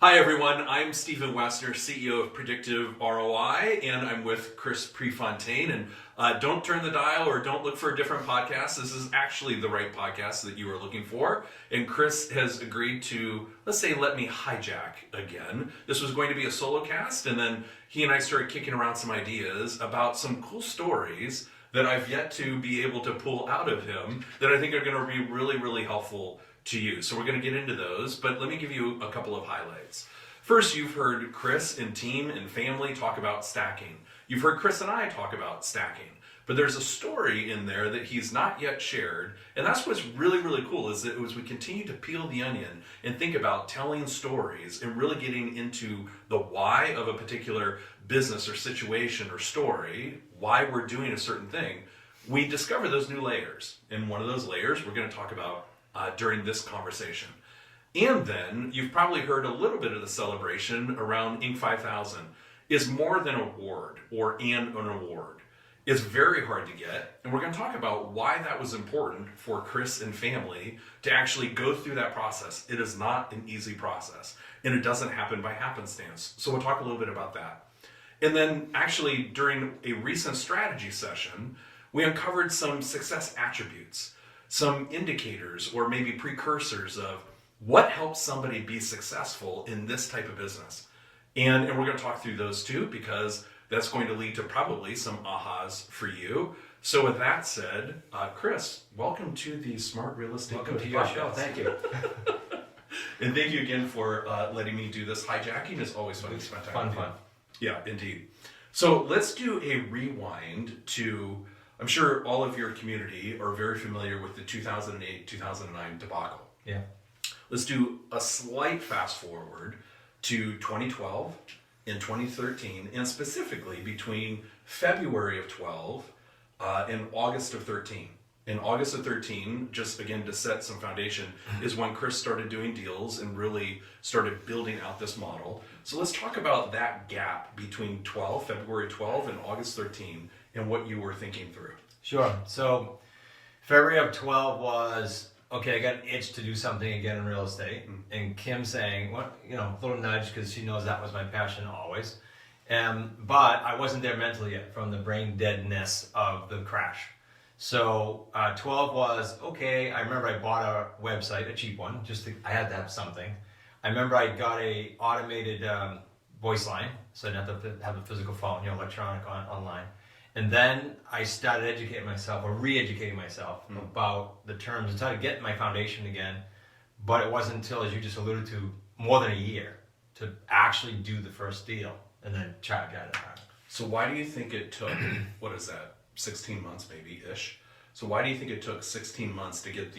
Hi everyone, I'm Stephen Woessner, CEO of Predictive ROI, and I'm with Chris Prefontaine. And don't turn the dial or don't look for a different podcast. This is actually the right podcast that you are looking for. And Chris has agreed to, let's say, let me hijack again. This was going to be a solo cast, and then he and I started kicking around some ideas about some cool stories that I've yet to be able to pull out of him that I think are going to be really, really helpful to you. So we're going to get into those, but let me give you a couple of highlights. First, you've heard Chris and team and family talk about stacking. You've heard Chris and I talk about stacking, but there's a story in there that he's not yet shared, and that's what's really, really cool is that as we continue to peel the onion and think about telling stories and really getting into the why of a particular business or situation or story, why we're doing a certain thing, we discover those new layers. And one of those layers we're going to talk about during this conversation. And then you've probably heard a little bit of the celebration around Inc. 5000 is more than an award or an award. It's very hard to get, and we're going to talk about why that was important for Chris and family to actually go through that process. It is not an easy process, and it doesn't happen by happenstance. So we'll talk a little bit about that. And then actually during a recent strategy session, we uncovered some success attributes, some indicators or maybe precursors of what helps somebody be successful in this type of business. And we're going to talk through those too, because that's going to lead to probably some ahas for you. So with that said, Chris, welcome to the Smart Real Estate Welcome to your show. Thank you. And thank you again for letting me do this. Hijacking is always fun. It's fun. Yeah, indeed. So let's do a rewind to, I'm sure all of your community are very familiar with the 2008-2009 debacle. Yeah. Let's do a slight fast forward to 2012 and 2013, and specifically between February of 12 and August of 13. In August of 13, just again to set some foundation, is when Chris started doing deals and really started building out this model. So let's talk about that gap between February 12 and August 13 and what you were thinking through. Sure. So February of 12 was, okay, I got an itch to do something again in real estate. And Kim saying, what, a little nudge because she knows that was my passion always. But I wasn't there mentally yet from the brain deadness of the crash. So 12 was, okay, I remember I bought a website, a cheap one, I had to have something. I remember I got a automated voice line, so I didn't have to have a physical phone, electronic online. And then I started educating myself, or re-educating myself about the terms and started getting my foundation again. But it wasn't until, as you just alluded to, more than a year to actually do the first deal and then charge at it. So why do you think it took, 16 months maybe-ish? So why do you think it took 16 months to get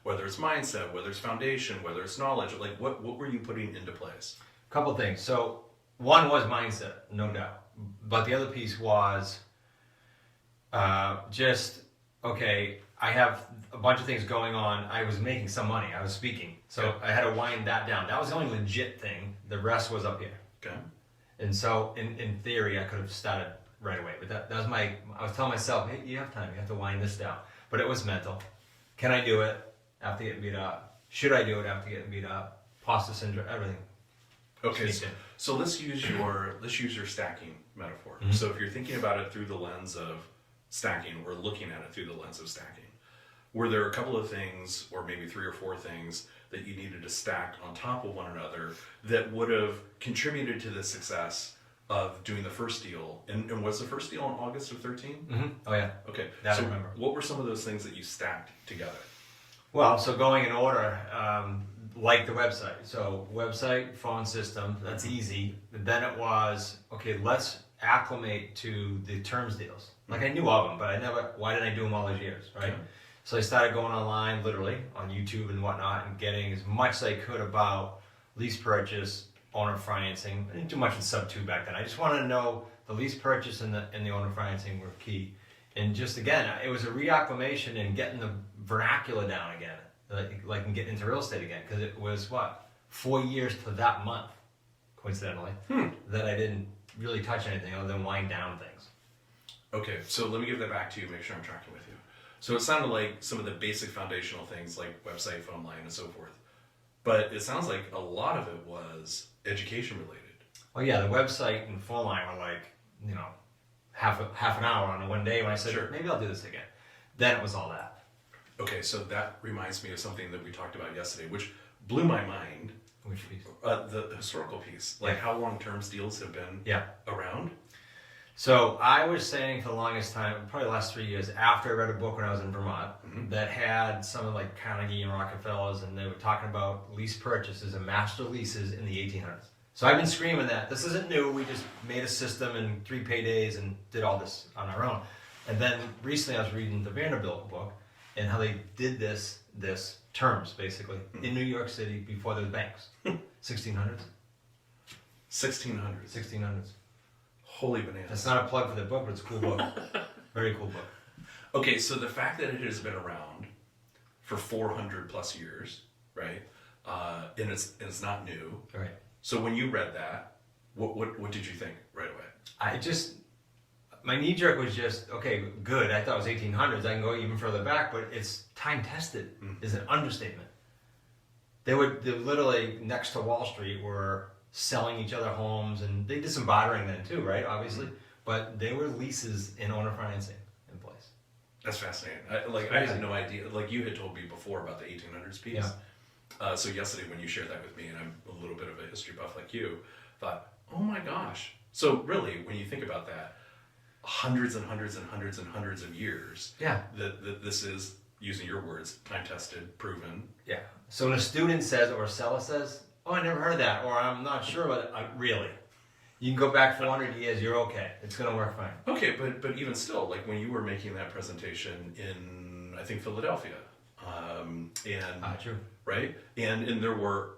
whether it's mindset, whether it's foundation, whether it's knowledge, what were you putting into place? A couple things. So one was mindset, no doubt. But the other piece was okay, I have a bunch of things going on. I was making some money. I was speaking. So I had to wind that down. That was the only legit thing. The rest was up here. Okay. And so in theory, I could have started right away. But that was I was telling myself, hey, you have time. You have to wind this down. But it was mental. Can I do it after getting beat up? Should I do it after getting beat up? Imposter syndrome, everything. Okay, so let's use your stacking metaphor. Mm-hmm. So if you're thinking about it through the lens of stacking, or looking at it through the lens of stacking, were there a couple of things, or maybe 3 or 4 things, that you needed to stack on top of one another that would have contributed to the success of doing the first deal? And was the first deal in August of 13? Mm-hmm. Oh yeah. Okay. That I remember. What were some of those things that you stacked together? Well, so going in order, like the website. So website, phone system, that's easy. But then it was, okay, let's acclimate to the terms deals. Like I knew of them, but why didn't I do them all those years, right? Okay. So I started going online, literally, on YouTube and whatnot, and getting as much as I could about lease purchase, owner financing. I didn't do much in sub 2 back then. I just wanted to know the lease purchase and the owner financing were key. And just again, it was a reacclimation and getting the vernacular down again, like and getting into real estate again, because it was 4 years to that month, coincidentally, that I didn't really touch anything other than wind down things. Okay, so let me give that back to you, make sure I'm tracking with you. So it sounded like some of the basic foundational things like website, phone line, and so forth. But it sounds like a lot of it was education related. Well, yeah, the website and phone line were like, half an hour on one day when I said, Sure. maybe I'll do this again. Then it was all that. Okay, so that reminds me of something that we talked about yesterday, which blew my mind. Which piece? The historical piece, like how long-term deals have been around. So I was saying for the longest time, probably the last 3 years, after I read a book when I was in Vermont that had some of like Carnegie and Rockefellers, and they were talking about lease purchases and master leases in the 1800s. So I've been screaming that this isn't new. We just made a system in 3 paydays and did all this on our own. And then recently I was reading the Vanderbilt book and how they did this terms basically in New York City before there was banks. 1600s. 1600s. Holy bananas. That's not a plug for the book, but it's a cool book. Very cool book. Okay, so the fact that it has been around for 400 plus years, right? And it's not new. Right. So when you read that, what did you think right away? My knee jerk was just, okay, good. I thought it was 1800s. I can go even further back, but it's time tested is an understatement. They literally next to Wall Street were selling each other homes, and they did some bartering then too, right? Obviously, but they were leases and owner financing in place. That's fascinating. I had no idea. Like you had told me before about the 1800s piece. Yeah. So yesterday when you shared that with me, and I'm a little bit of a history buff like you, thought, oh my gosh. So really, when you think about that, hundreds and hundreds and hundreds and hundreds of years. Yeah. That this is, using your words, time tested, proven. Yeah. So when a student says or a seller says, oh, I never heard of that, or I'm not sure about it, really, you can go back 400 years, you're okay. It's going to work fine. Okay, but even still, like when you were making that presentation in, I think, Philadelphia, True. Right? And there were,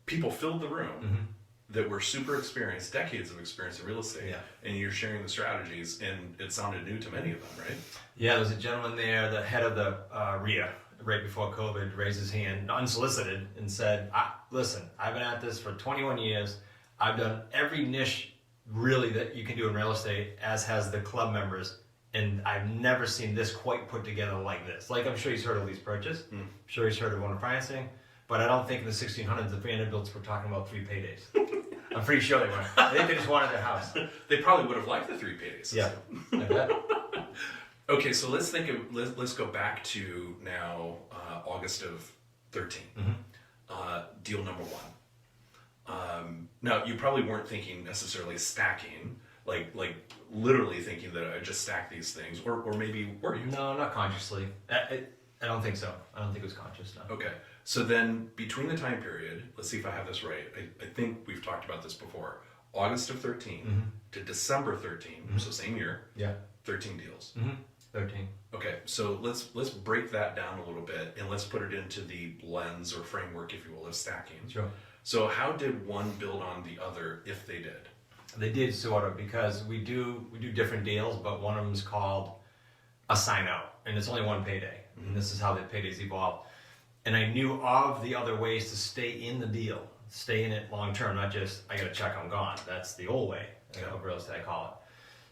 people filled the room that were super experienced, decades of experience in real estate, and you're sharing the strategies, and it sounded new to many of them, right? Yeah, there was a gentleman there, the head of the RIA, right before COVID, raised his hand, unsolicited, and said, listen, I've been at this for 21 years. I've done every niche really that you can do in real estate, as has the club members, and I've never seen this quite put together like this. Like, I'm sure he's heard of lease purchase. I'm sure he's heard of owner financing, but I don't think in the 1600s the Vanderbilts were talking about 3 paydays. I'm pretty sure they weren't. I think they just wanted their house. They probably would have liked the 3 payday system. Yeah, I bet. Okay, so let's go back to now August of 13. Deal number 1. Now you probably weren't thinking necessarily stacking, like literally thinking that I just stack these things, or maybe were you? No, not consciously. I don't think so. I don't think it was conscious. No. Okay, so then between the time period, let's see if I have this right. I think we've talked about this before. August of 13 to December 13, so same year. Yeah. 13 deals. 13. Okay, so let's break that down a little bit, and let's put it into the lens or framework, if you will, of stacking. Sure. So how did one build on the other, if they did? They did, sort of, because we do different deals, but one of them is called a sign out, and it's only 1 payday. And this is how the paydays evolve. And I knew of the other ways to stay in the deal, stay in it long term, not just I got a check, I'm gone. That's the old way of real estate, I call it.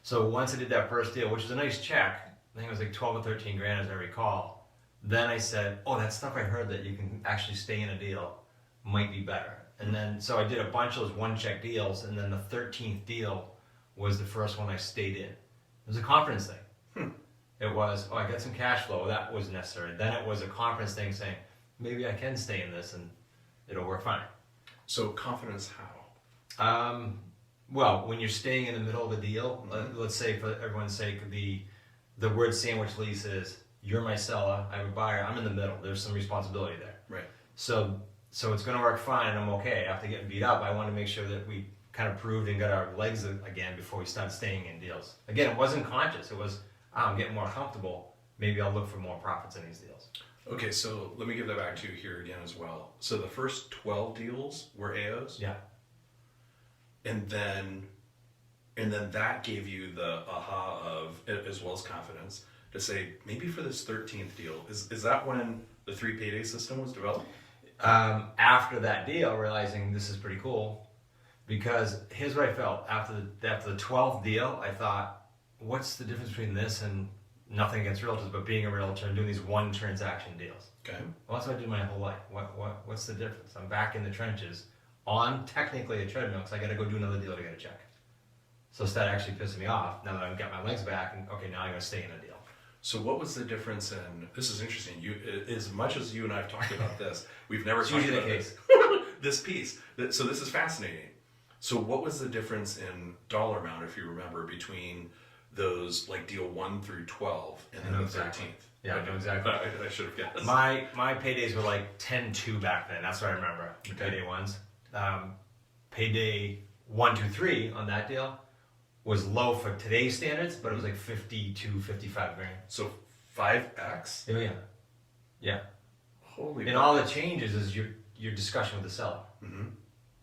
So once I did that first deal, which was a nice check, I think it was like 12 or 13 grand as I recall. Then I said, oh, that stuff I heard that you can actually stay in a deal might be better. And then, so I did a bunch of those 1-check deals, and then the 13th deal was the first one I stayed in. It was a confidence thing. It was, I got some cash flow, that was necessary. Then it was a confidence thing saying, maybe I can stay in this and it'll work fine. So confidence how? Well, when you're staying in the middle of a deal, let's say for everyone's sake, the word sandwich lease is, you're my seller, I have a buyer, I'm in the middle, there's some responsibility there. Right. So it's going to work fine, I'm okay. After getting beat up, I want to make sure that we kind of proved and got our legs again before we started staying in deals. Again, it wasn't conscious, it was, I'm getting more comfortable, maybe I'll look for more profits in these deals. Okay, so let me give that back to you here again as well. So the first 12 deals were AOs? Yeah. And then that gave you the aha of, as well as confidence, to say, maybe for this 13th deal, is that when the 3 payday system was developed? After that deal, realizing this is pretty cool, because here's what I felt. After the 12th deal, I thought, what's the difference between this and nothing against realtors, but being a realtor and doing these one transaction deals. Okay. Well, that's what I do my whole life. What's the difference? I'm back in the trenches on technically a treadmill because I got to go do another deal to get a check. So instead actually pissing me off, now that I've got my legs back, and okay, now I'm going to stay in a deal. So what was the difference in, this is interesting, as much as you and I have talked about this, we've never It's talked usually about the case. this piece. So this is fascinating. So what was the difference in dollar amount, if you remember, between those, like deal 1 through 12 and then the exactly. 13th? Yeah, I know exactly. I should have guessed. My paydays were like 10-2 back then. That's what I remember. The payday ones. Payday 1, 2, 3 on that deal was low for today's standards, but it was like 52, 55 grand. So 5x? Oh yeah, yeah. Holy. And all that changes is your discussion with the seller. Mm-hmm.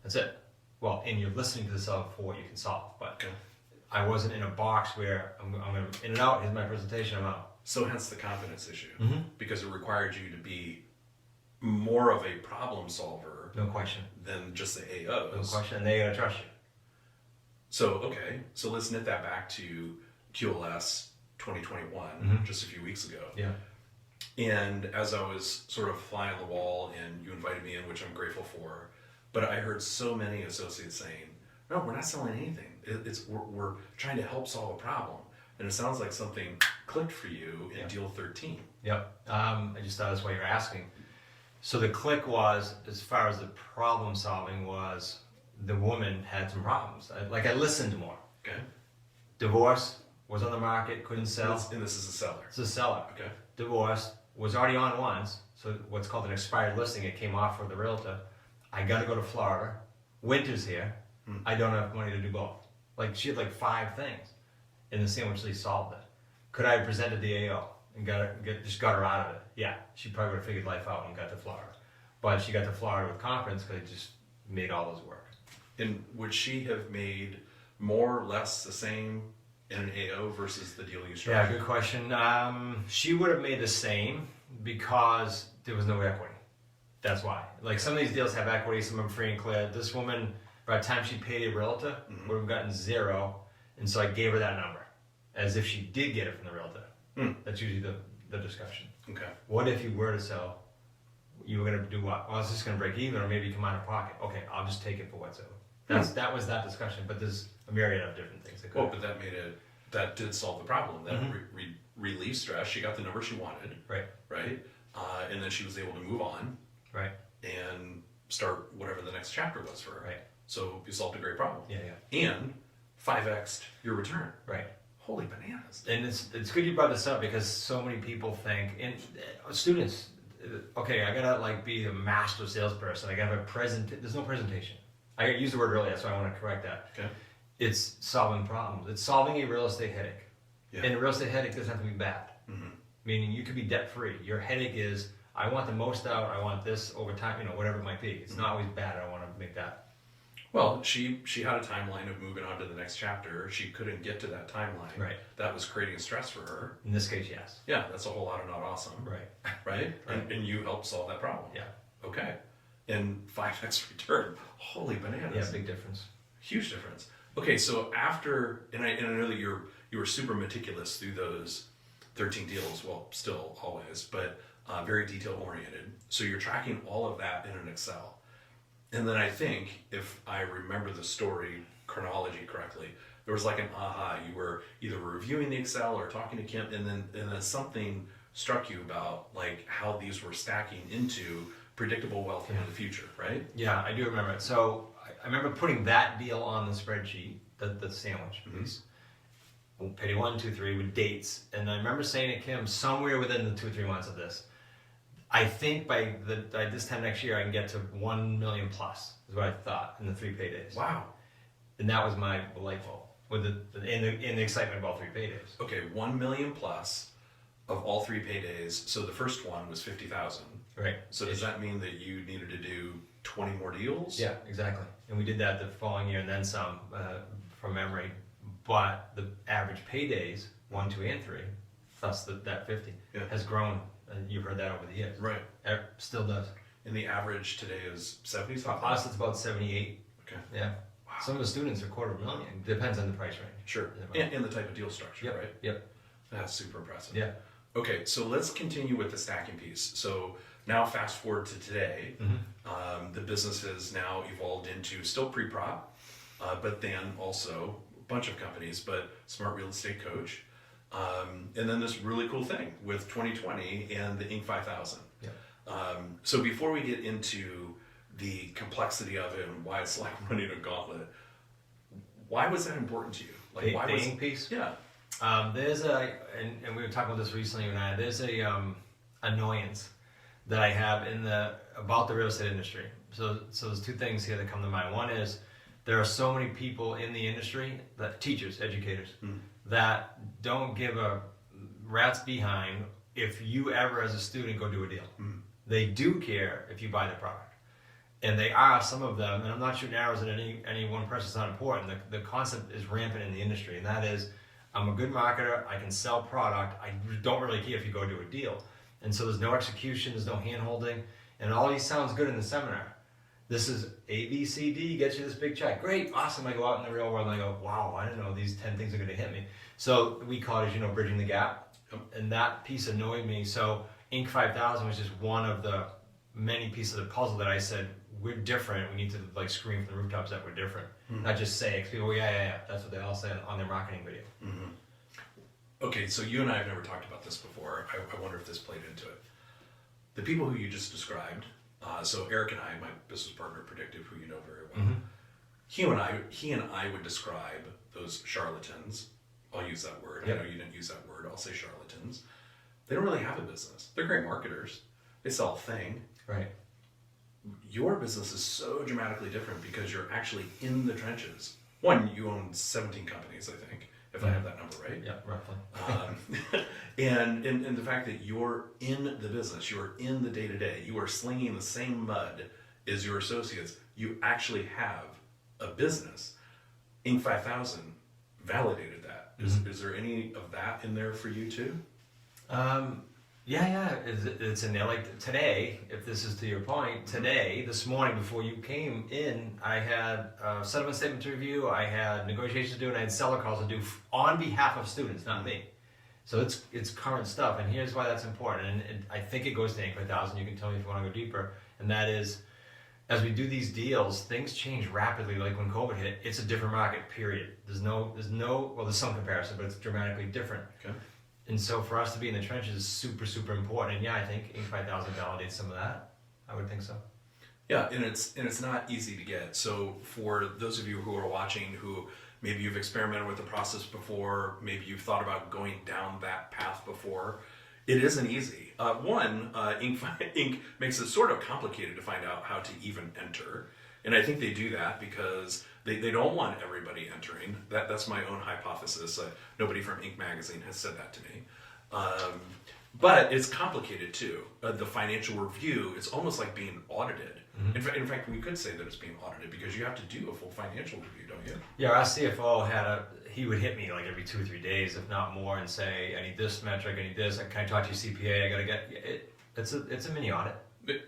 That's it. Well, and you're listening to the seller for what you can solve. But Okay. I wasn't in a box where I'm going to in and out. Here's my presentation. I'm out. So hence the confidence issue, Mm-hmm. because it required you to be more of a problem solver No question. than just the No AOs. question. And they gotta trust you. So, okay, so let's knit that back to QLS 2021, Mhm. just a few weeks ago. Yeah. And as I was sort of fly on the wall and you invited me in, which I'm grateful for, but I heard so many associates saying, no, we're not selling anything. We're trying to help solve a problem. And it sounds like something clicked for you in Yeah. deal 13. Yep. I just thought that's why you're asking. So the click was, as far as the problem solving was, the woman had some problems. I listened more. Okay. Divorce, was on the market, couldn't sell. And this is a seller. It's a seller. Okay. Divorce, was already on once, so what's called an expired listing, it came off for the realtor. I gotta go to Florida. Winter's here. I don't have money to do both. Like, she had like 5 things. And the sandwich lease solved it. Could I have presented the AO and just got her out of it? Yeah, she probably would have figured life out and got to Florida. But she got to Florida with confidence because it just made all those work. And would she have made more or less the same in an AO versus the deal you Yeah, structured? good question. She would have made the same because there was no equity. That's why. Like, some of these deals have equity, some of them free and clear. This woman, by the time she paid a realtor, would have gotten 0. And so I gave her that number as if she did get it from the realtor. That's usually the discussion. Okay. What if you were to sell? You were going to do what? Well, I was just going to break even, or maybe come out of pocket. Okay, I'll just take it for what's over. That was that discussion, but there's a myriad of different things that could. Well, but that did solve the problem. That relieved stress. She got the number she wanted. Right. Right. And then she was able to move on. Right. And start whatever the next chapter was for her. Right. So you solved a great problem. Yeah. And 5x'd your return. Right. Holy bananas. And it's good you brought this up because so many people think, and students, okay, I gotta like be a master salesperson. I gotta have there's no presentation. I used the word earlier, that's why I want to correct that. Okay. It's solving problems. It's solving a real estate headache. Yeah. And a real estate headache doesn't have to be bad. Meaning you could be debt free. Your headache is, I want the most out, I want this over time, whatever it might be. It's not always bad, I want to make that. Well, she had a timeline of moving on to the next chapter. She couldn't get to that timeline. Right. That was creating stress for her. In this case, yes. Yeah, that's a whole lot of not awesome. Right. Right? And you helped solve that problem. Yeah. Okay. And 5x return. Holy bananas. Yeah, big difference. Huge difference. Okay, so after, and I know that you were super meticulous through those 13 deals, well, still always, but very detail oriented. So you're tracking all of that in an Excel. And then I think, if I remember the story chronology correctly, there was like an aha. You were either reviewing the Excel or talking to Kim, and then something struck you about like how these were stacking into predictable wealth into the future, right? Yeah, I do remember it. So I remember putting that deal on the spreadsheet, the sandwich piece. Payday 1, 2, 3 with dates. And I remember saying to Kim, somewhere within the 2 or 3 months of this, I think by this time next year I can get to 1 million plus, is what I thought in the 3 paydays. Wow. And that was my light bulb with in the excitement of all 3 paydays. Okay, 1 million plus of all 3 paydays. So the first one was 50,000. Right. So does that mean that you needed to do 20 more deals? Yeah, exactly. And we did that the following year and then some from memory. But the average paydays, 1, 2, and 3, thus that 50, has grown. And you've heard that over the years. Right. It still does. And the average today is 70 For something? us, it's about 78. Okay. Yeah. Wow. Some of the students are $250,000. Depends on the price range. Sure. And the type of deal structure, Yep. right? Yep. That's super impressive. Yeah. Okay, so let's continue with the stacking piece. So now fast forward to today, the business has now evolved into still pre-prop, but then also a bunch of companies, but Smart Real Estate Coach, and then this really cool thing with 2020 and the Inc. 5000. Yeah. So before we get into the complexity of it and why it's like running a gauntlet, why was that important to you? Like, why was Inc. piece? Yeah. There's and we were talking about this recently, and there's a annoyance that I have about the real estate industry. So there's two things here that come to mind. One is there are so many people in the industry, teachers, educators, that don't give a rat's behind if you ever as a student go do a deal. They do care if you buy the product. And they are, some of them, and I'm not shooting arrows at any one person, it's not important. The concept is rampant in the industry, and that is, I'm a good marketer, I can sell product, I don't really care if you go do a deal. And so there's no execution, there's no hand holding, and all these sounds good in the seminar. This is A, B, C, D, get you this big check. Great, awesome. I go out in the real world and I go, wow, I didn't know these 10 things are gonna hit me. So we call it, bridging the gap. And that piece annoyed me. So Inc. 5000 was just one of the many pieces of the puzzle that I said, we're different. We need to scream from the rooftops that we're different. Not just say, because people, yeah. That's what they all say on their marketing video. Okay, so you and I have never talked about this before. I wonder if this played into it. The people who you just described, so Eric and I, my business partner, Predictive, who you know very well, he and I would describe those charlatans. I'll use that word. Yep. I know you didn't use that word. I'll say charlatans. They don't really have a business. They're great marketers. They sell a thing. Right. Your business is so dramatically different because you're actually in the trenches. One, you own 17 companies, I think, if I have that number right. Yeah, roughly. And the fact that you're in the business, you're in the day-to-day, you are slinging the same mud as your associates, you actually have a business. Inc. 5000 validated that. Is there any of that in there for you too? Yeah. It's in there. Like today, if this is to your point, this morning before you came in, I had a settlement statement to review, I had negotiations to do, and I had seller calls to do on behalf of students, not me. So it's current stuff, and here's why that's important. And I think it goes to Inc. 5000. You can tell me if you want to go deeper. And that is, as we do these deals, things change rapidly. Like when COVID hit, it's a different market. Period. There's some comparison, but it's dramatically different. Okay. And so for us to be in the trenches is super, super important. And yeah, I think Inc. 5000 validates some of that. I would think so. Yeah, and it's not easy to get. So for those of you who are watching, who maybe you've experimented with the process before, maybe you've thought about going down that path before, it isn't easy. Inc. makes it sort of complicated to find out how to even enter. And I think they do that because they don't want everybody entering. That's my own hypothesis. Nobody from Inc. magazine has said that to me. But it's complicated too. The financial review, it's almost like being audited. In fact, we could say that it's being audited because you have to do a full financial review, don't you? Yeah, our CFO he would hit me like every 2 or 3 days, if not more, and say, I need this metric, I need this, can I talk to your CPA, I gotta get it. It's a mini audit.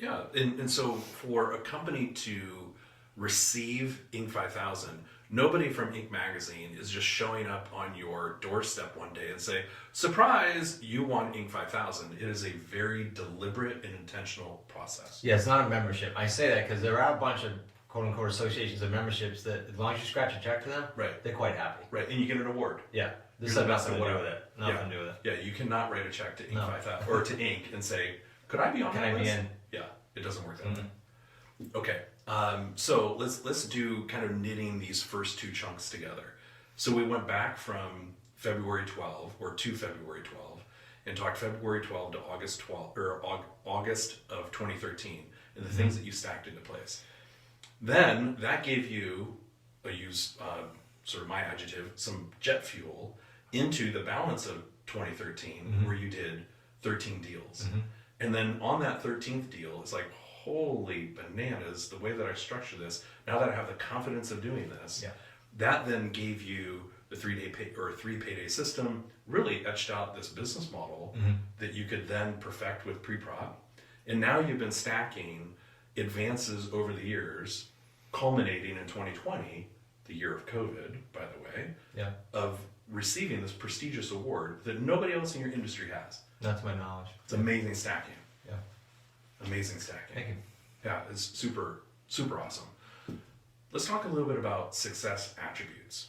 Yeah, and so for a company to receive Inc. 5000, nobody from Inc. magazine is just showing up on your doorstep one day and say, surprise, you won Inc. 5000. It is a very deliberate and intentional process. Yeah, it's not a membership. I say that because there are a bunch of quote-unquote associations and memberships that as long as you scratch a check to them, right, they're quite happy. Right, and you get an award. Yeah, this has nothing to do with it. Nothing to do with it. Yeah, you cannot write a check to Inc. 5000 or to Inc. and say, could I be on that list? Can I be in? Yeah, it doesn't work that way. Okay, so let's do kind of knitting these first two chunks together. So we went back from February 12 or to February 12 and talked February 12 to August 12 or August of 2013 and the things that you stacked into place. Then that gave you, I use sort of my adjective, some jet fuel into the balance of 2013 where you did 13 deals. And then on that 13th deal, it's like, holy bananas, the way that I structure this, now that I have the confidence of doing this, that then gave you the 3 payday system, really etched out this business model that you could then perfect with pre-prop. And now you've been stacking advances over the years, culminating in 2020, the year of COVID, by the way, of receiving this prestigious award that nobody else in your industry has. Not to my knowledge. It's amazing stacking. Yeah. Amazing stacking. Thank you. Yeah, it's super, super awesome. Let's talk a little bit about success attributes.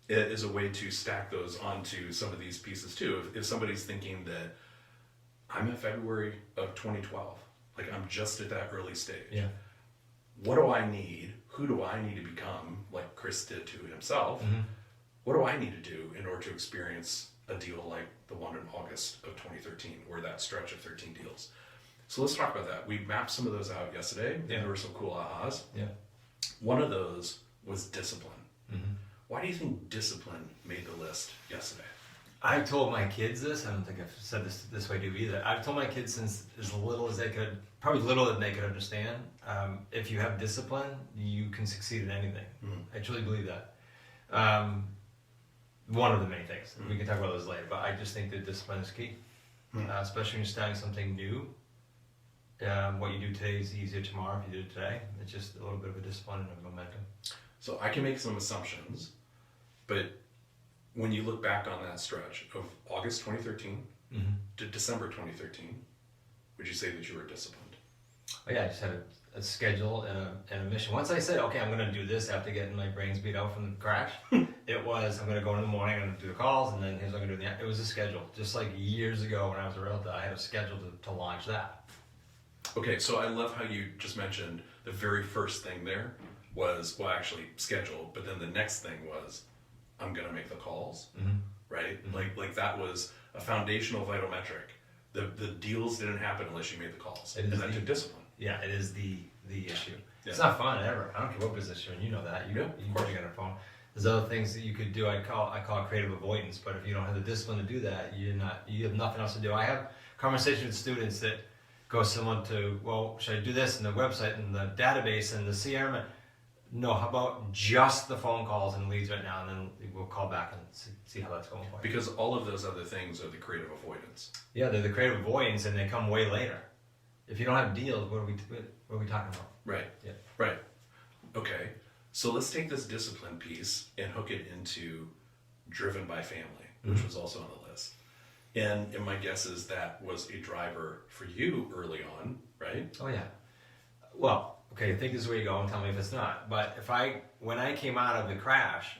It is a way to stack those onto some of these pieces too. If somebody's thinking that I'm in February of 2012, like I'm just at that early stage. Yeah. What do I need? Who do I need to become, like Chris did to himself? Mm-hmm. What do I need to do in order to experience a deal like the one in August of 2013, or that stretch of 13 deals? So let's talk about that. We mapped some of those out yesterday, and there were some cool ahas. Yeah. One of those was discipline. Mm-hmm. Why do you think discipline made the list yesterday? I've told my kids this. I don't think I've said this way to you either. I've told my kids since as little as they could, probably little that they could understand. If you have discipline, you can succeed in anything. Mm-hmm. I truly believe that. One of the many things. We can talk about those later, but I just think that discipline is key, especially when you're starting something new. What you do today is easier tomorrow if you do it today. It's just a little bit of a discipline and a momentum. So I can make some assumptions, but when you look back on that stretch of August 2013 to December 2013, would you say that you were disciplined? Oh yeah, I just had a schedule and a mission. Once I said, okay, I'm going to do this after getting my brains beat out from the crash, it was, I'm going to go in the morning, I'm going to do the calls, and then here's what I'm going to do. It was a schedule. Just like years ago when I was a realtor, I had a schedule to launch that. Okay, so I love how you just mentioned the very first thing there was, well, actually scheduled, but then the next thing was, I'm going to make the calls, right? Like that was a foundational vital metric. The deals didn't happen unless you made the calls, and that took discipline. Yeah, it is the issue. Yeah. It's not fun ever. I don't care what business you're in. You know that. You get a phone. There's other things that you could do. I call it creative avoidance. But if you don't have the discipline to do that, you have nothing else to do. I have conversations with students that go similar to, well, should I do this in the website and the database and the CRM? No, how about just the phone calls and leads right now, and then we'll call back and see how that's going for you. Because all of those other things are the creative avoidance. Yeah, they're the creative avoidance, and they come way later. If you don't have deals, what are we talking about? Right. Yeah. Right. Okay. So let's take this discipline piece and hook it into driven by family, which was also on the list. And my guess is that was a driver for you early on, right? Oh yeah. Well, okay, I think this is where you go and tell me if it's not. But when I came out of the crash,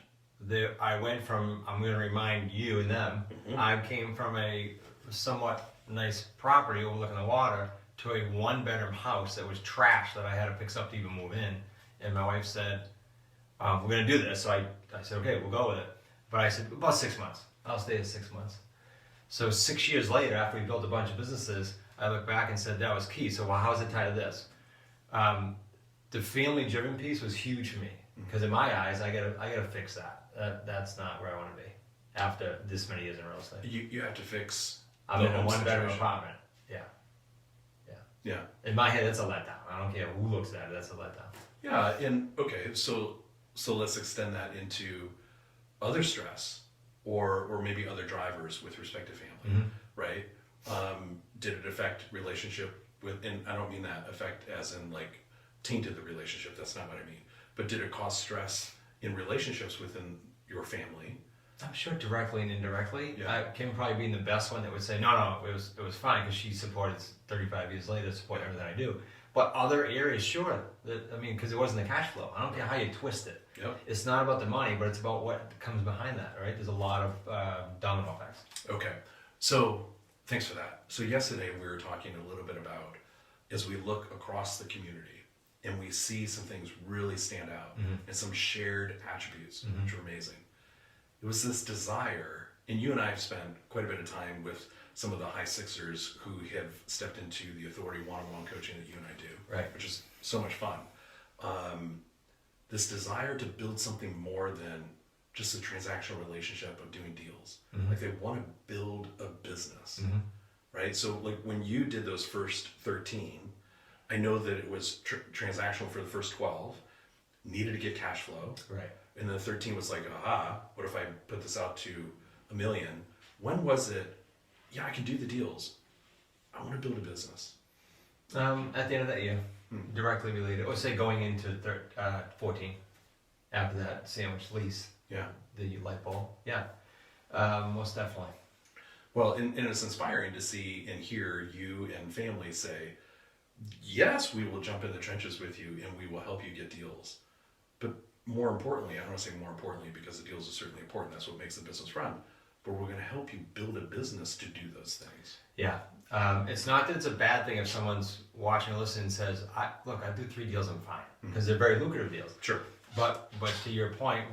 I went from, I'm going to remind you and them, I came from a somewhat nice property overlooking the water to a one-bedroom house that was trash that I had to fix up to even move in. And my wife said, we're going to do this. So I said, okay, we'll go with it. But I said, about 6 months. I'll stay at 6 months. So 6 years later, after we built a bunch of businesses, I look back and said, that was key. So well, how's it tied to this? The family-driven piece was huge for me. Because in my eyes, I gotta fix that. That's not where I want to be after this many years in real estate. You have to fix. I'm in a one-bedroom apartment. Yeah. In my head, that's a letdown. I don't care who looks at it. That's a letdown. Yeah, and okay, so let's extend that into other stress or maybe other drivers with respect to family, right? Did it affect relationship with? And I don't mean that affect as in like tainted the relationship. That's not what I mean. But did it cause stress in relationships within your family? I'm sure directly and indirectly. Yeah. Kim probably being the best one that would say, no, it was fine because she supported 35 years later, supporting everything I do. But other areas, sure. Because it wasn't the cash flow. I don't care how you twist it. Yep. It's not about the money, but it's about what comes behind that, right? There's a lot of domino effects. Okay, so thanks for that. So yesterday we were talking a little bit about, as we look across the community and we see some things really stand out and some shared attributes, which are amazing. It was this desire, and you and I have spent quite a bit of time with some of the high sixers who have stepped into the authority one-on-one coaching that you and I do, right? Which is so much fun. This desire to build something more than just a transactional relationship of doing deals. Like they want to build a business, right? So like when you did those first 13, I know that it was transactional for the first 12, needed to get cash flow. Right. And then 13 was like, aha, what if I put this out to 1 million? When was it, yeah, I can do the deals. I want to build a business. At the end of that year, directly related. Or say going into 14, after that sandwich lease. Yeah. The Lightbulb. Yeah. Most definitely. Well, and it's inspiring to see and hear you and family say, yes, we will jump in the trenches with you and we will help you get deals. But more importantly, I don't want to say more importantly because the deals are certainly important. That's what makes the business run. But we're going to help you build a business to do those things. Yeah. It's not that it's a bad thing if someone's watching or listening and says, I do 3 deals, I'm fine. Because they're very lucrative deals. Sure. But to your point,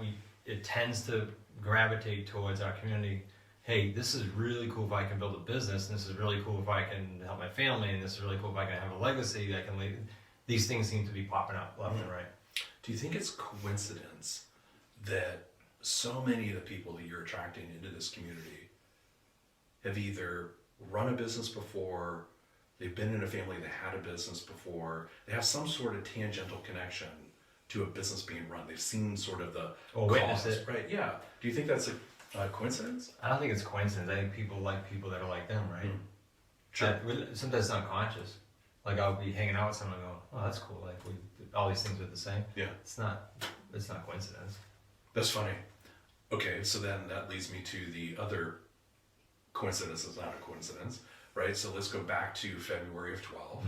it tends to gravitate towards our community. Hey, this is really cool if I can build a business, and this is really cool if I can help my family, and this is really cool if I can have a legacy that I can leave. These things seem to be popping up left and right. Do you think it's coincidence that so many of the people that you're attracting into this community have either run a business before, they've been in a family that had a business before, they have some sort of tangential connection to a business being run. They've seen sort of the witnessed it. Right, yeah. Do you think that's a coincidence? I don't think it's coincidence. I think people like people that are like them, right? Sure. Sometimes it's unconscious. Like I'll be hanging out with someone and go, oh, that's cool. Like all these things are the same. Yeah. It's not coincidence. That's funny. Okay, so then that leads me to the other coincidence that's not a coincidence, right? So let's go back to February of 12.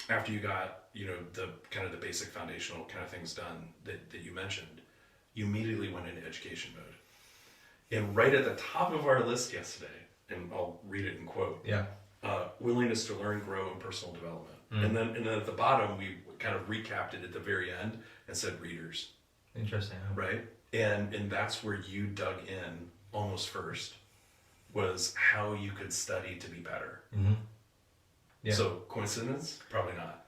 After you got, the kind of the basic foundational kind of things done that you mentioned, you immediately went into education mode. And right at the top of our list yesterday, and I'll read it in quote, willingness to learn, grow, and personal development. And then at the bottom, we kind of recapped it at the very end and said readers. Interesting. Huh? Right? And that's where you dug in almost first, was how you could study to be better. Yeah. So coincidence? Probably not.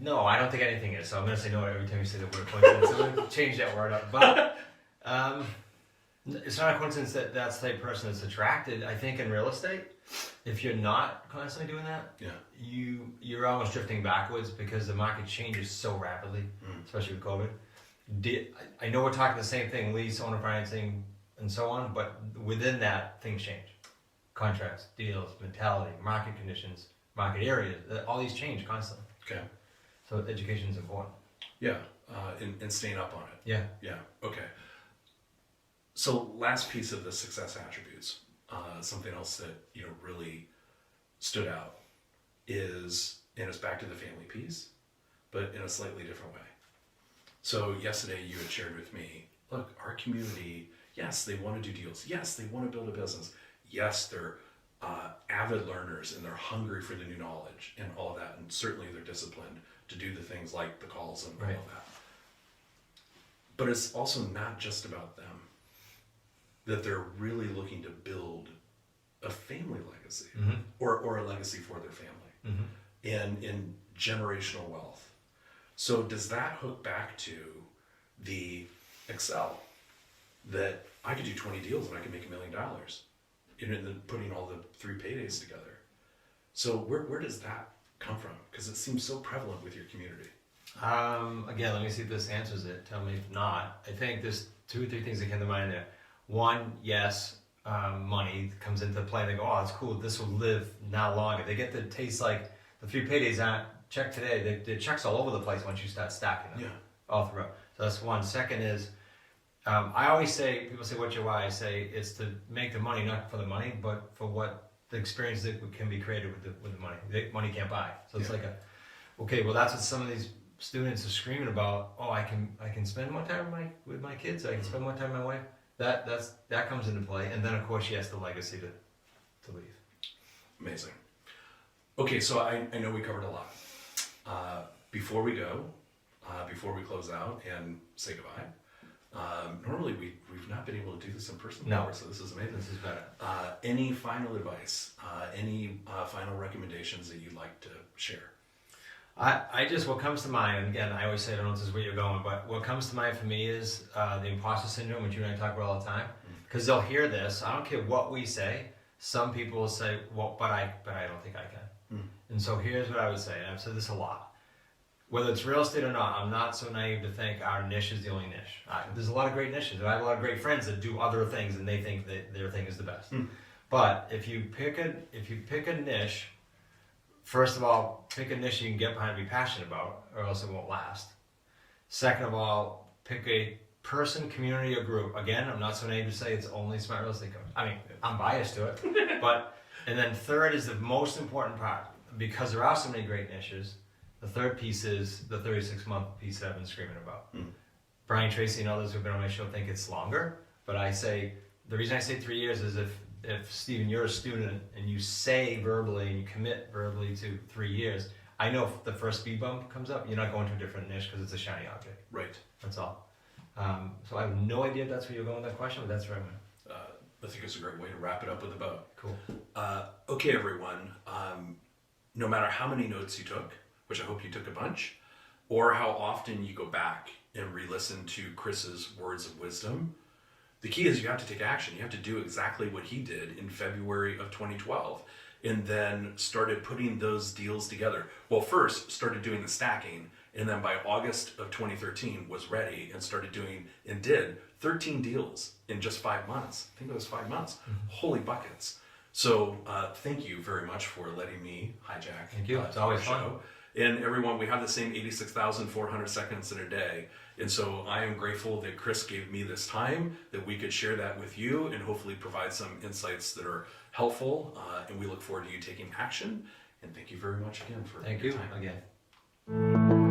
No, I don't think anything is. So I'm going to say no every time you say the word coincidence. I'm going to change that word up. But it's not a coincidence that that's the type of person that's attracted. I think in real estate, if you're not constantly doing that, you're almost drifting backwards because the market changes so rapidly, especially with COVID. I know we're talking the same thing, lease, owner financing, and so on, but within that, things change. Contracts, deals, mentality, market conditions, market areas, all these change constantly. Okay. So education is important. Yeah, and staying up on it. Yeah. Yeah, okay. So last piece of the success attributes, something else that really stood out is, and it's back to the family piece, but in a slightly different way. So yesterday you had shared with me, look, our community, yes, they want to do deals. Yes, they want to build a business. Yes, they're avid learners and they're hungry for the new knowledge and all of that. And certainly they're disciplined to do the things like the calls and all of that. But it's also not just about them, that they're really looking to build a family legacy or a legacy for their family and in generational wealth. So does that hook back to the Excel that I could do 20 deals and I could make $1 million, and then putting all the 3 paydays together? So where does that come from? Because it seems so prevalent with your community. Again, let me see if this answers it. Tell me if not. I think there's 2 or 3 things that come to mind there. One, yes, money comes into play. They go, oh, it's cool. This will live now longer. They get to taste like the 3 paydays aren't check today. The checks all over the place once you start stacking them all throughout. So that's one. Second is, I always say, people say, what's your why? I say it's to make the money, not for the money, but for what the experience that can be created with the money. Money can't buy. So it's like okay, well that's what some of these students are screaming about. Oh, I can spend more time with my kids. I can spend more time with my wife. That comes into play. And then of course she has the legacy to leave. Amazing. Okay, so I know we covered a lot. Before we go, before we close out and say goodbye, normally we've not been able to do this in person before, so this is amazing. This is better. Any final advice, any final recommendations that you'd like to share? I just, what comes to mind, and again, I always say, I don't know if this is where you're going, but what comes to mind for me is the imposter syndrome, which you and I talk about all the time. Because they'll hear this, I don't care what we say, some people will say, well, but I don't think I can. And so here's what I would say, and I've said this a lot. Whether it's real estate or not, I'm not so naive to think our niche is the only niche. There's a lot of great niches. I have a lot of great friends that do other things and they think that their thing is the best. But if you pick a niche, first of all, pick a niche you can get behind and be passionate about, or else it won't last. Second of all, pick a person, community, or group. Again, I'm not so naive to say it's only smart real estate coach. I mean, I'm biased to it, but and then third is the most important part because there are so many great niches. The third piece is the 36-month piece that I've been screaming about. Brian Tracy and others who've been on my show think it's longer, but I say the reason I say 3 years is if Stephen, you're a student and you say verbally and you commit verbally to 3 years, I know if the first speed bump comes up, you're not going to a different niche because it's a shiny object. Right. That's all. So I have no idea if that's where you're going with that question, but that's where I'm going. I think it's a great way to wrap it up with a bow. Cool. Okay, everyone. No matter how many notes you took, which I hope you took a bunch, or how often you go back and re-listen to Chris's words of wisdom, the key is you have to take action. You have to do exactly what he did in February of 2012 and then started putting those deals together. Well, first started doing the stacking, and then by August of 2013 was ready and started doing and did 13 deals in just 5 months. I think it was 5 months. Holy buckets. So thank you very much for letting me hijack. Thank you. It's always fun. And everyone, we have the same 86,400 seconds in a day. And so I am grateful that Chris gave me this time, that we could share that with you and hopefully provide some insights that are helpful. And we look forward to you taking action. And thank you very much again for Thank your you time. again.